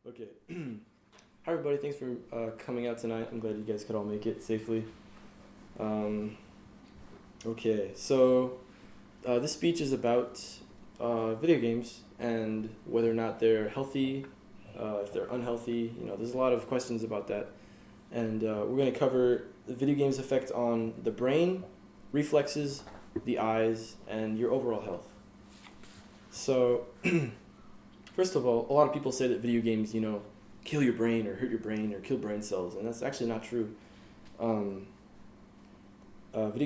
Okay. Hi, everybody. Thanks for coming out tonight. I'm glad you guys could all make it safely. Okay, so this speech is about video games and whether or not they're healthy, if they're unhealthy. There's a lot of questions about that. And we're going to cover the video games' effect on the brain, reflexes, the eyes, and your overall health. So, first of all, a lot of people say that video games, kill your brain or hurt your brain or kill brain cells, and that's actually not true. Video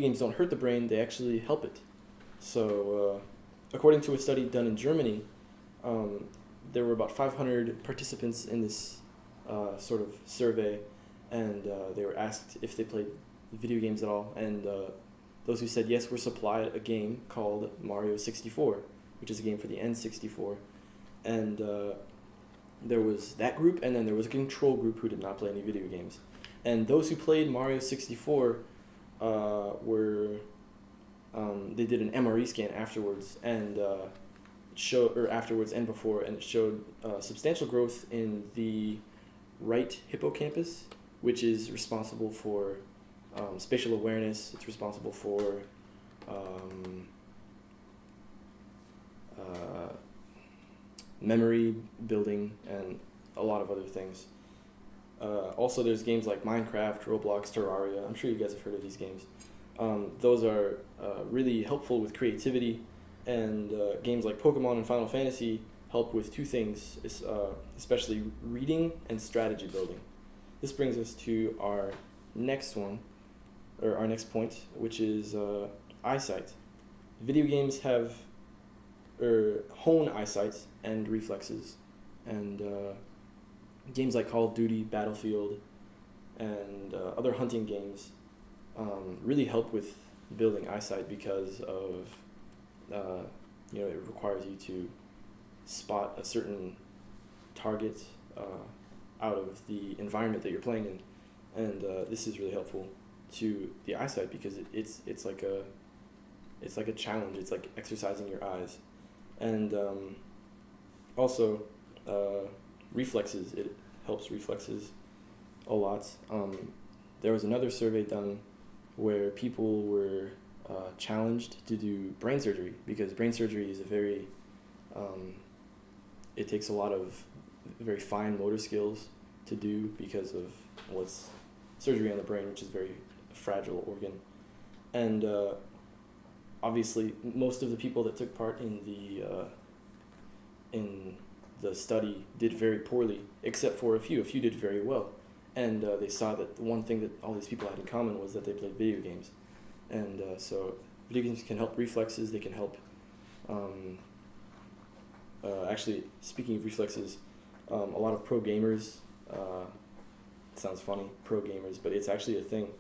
games don't hurt the brain, they actually help it. So, according to a study done in Germany, there were about 500 participants in this sort of survey, and they were asked if they played video games at all, and those who said yes were supplied a game called Mario 64, which is a game for the N64, and there was that group, and then there was a control group who did not play any video games. And those who played Mario 64 they did an MRE scan afterwards, and afterwards and before, and it showed substantial growth in the right hippocampus, which is responsible for spatial awareness. It's responsible for memory building and a lot of other things. Also, there's games like Minecraft, Roblox, Terraria. I'm sure you guys have heard of these games. Those are really helpful with creativity, and games like Pokemon and Final Fantasy help with two things, especially reading and strategy building. This brings us to our next point, which is eyesight. Video games hone eyesight and reflexes, and games like Call of Duty, Battlefield, and other hunting games really help with building eyesight because of it requires you to spot a certain target out of the environment that you're playing in, and this is really helpful to the eyesight because it's like a challenge. It's like exercising your eyes, and also reflexes. It helps reflexes a lot. There was another survey done where people were challenged to do brain surgery, because brain surgery is it takes a lot of very fine motor skills to do because of what's surgery on the brain, which is a very fragile organ. And obviously most of the people that took part in the study did very poorly, except for a few. A few did very well. And they saw that the one thing that all these people had in common was that they played video games. And so video games can help reflexes. They can help, actually, speaking of reflexes, a lot of pro gamers, it sounds funny, pro gamers, but it's actually a thing.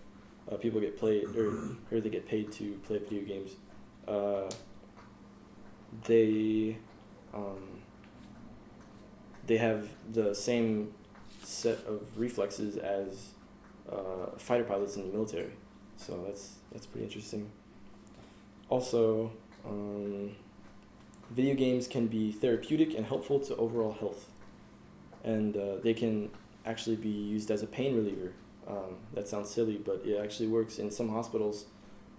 People get paid, or they get paid to play video games. They have the same set of reflexes as fighter pilots in the military, so that's pretty interesting. Also, video games can be therapeutic and helpful to overall health, and they can actually be used as a pain reliever. That sounds silly, but it actually works in some hospitals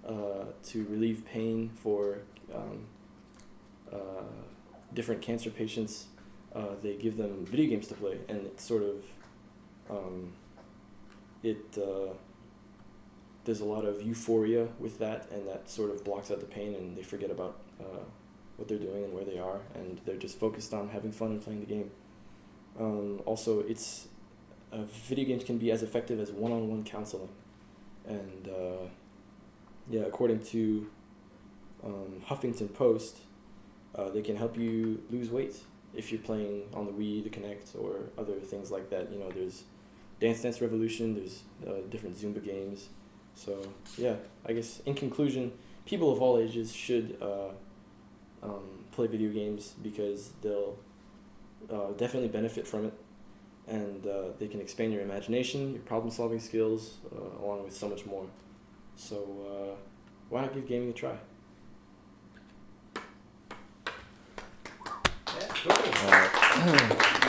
to relieve pain for different cancer patients. They give them video games to play, and it's sort of there's a lot of euphoria with that, and that sort of blocks out the pain, and they forget about what they're doing and where they are, and they're just focused on having fun and playing the game. Also, video games can be as effective as one-on-one counseling, and according to Huffington Post, they can help you lose weight if you're playing on the Wii, the Kinect, or other things like that. There's Dance Revolution, there's different Zumba games. So yeah, I guess in conclusion, people of all ages should play video games because they'll definitely benefit from it, and they can expand your imagination, your problem-solving skills, along with so much more. So why not give gaming a try? Yeah, cool.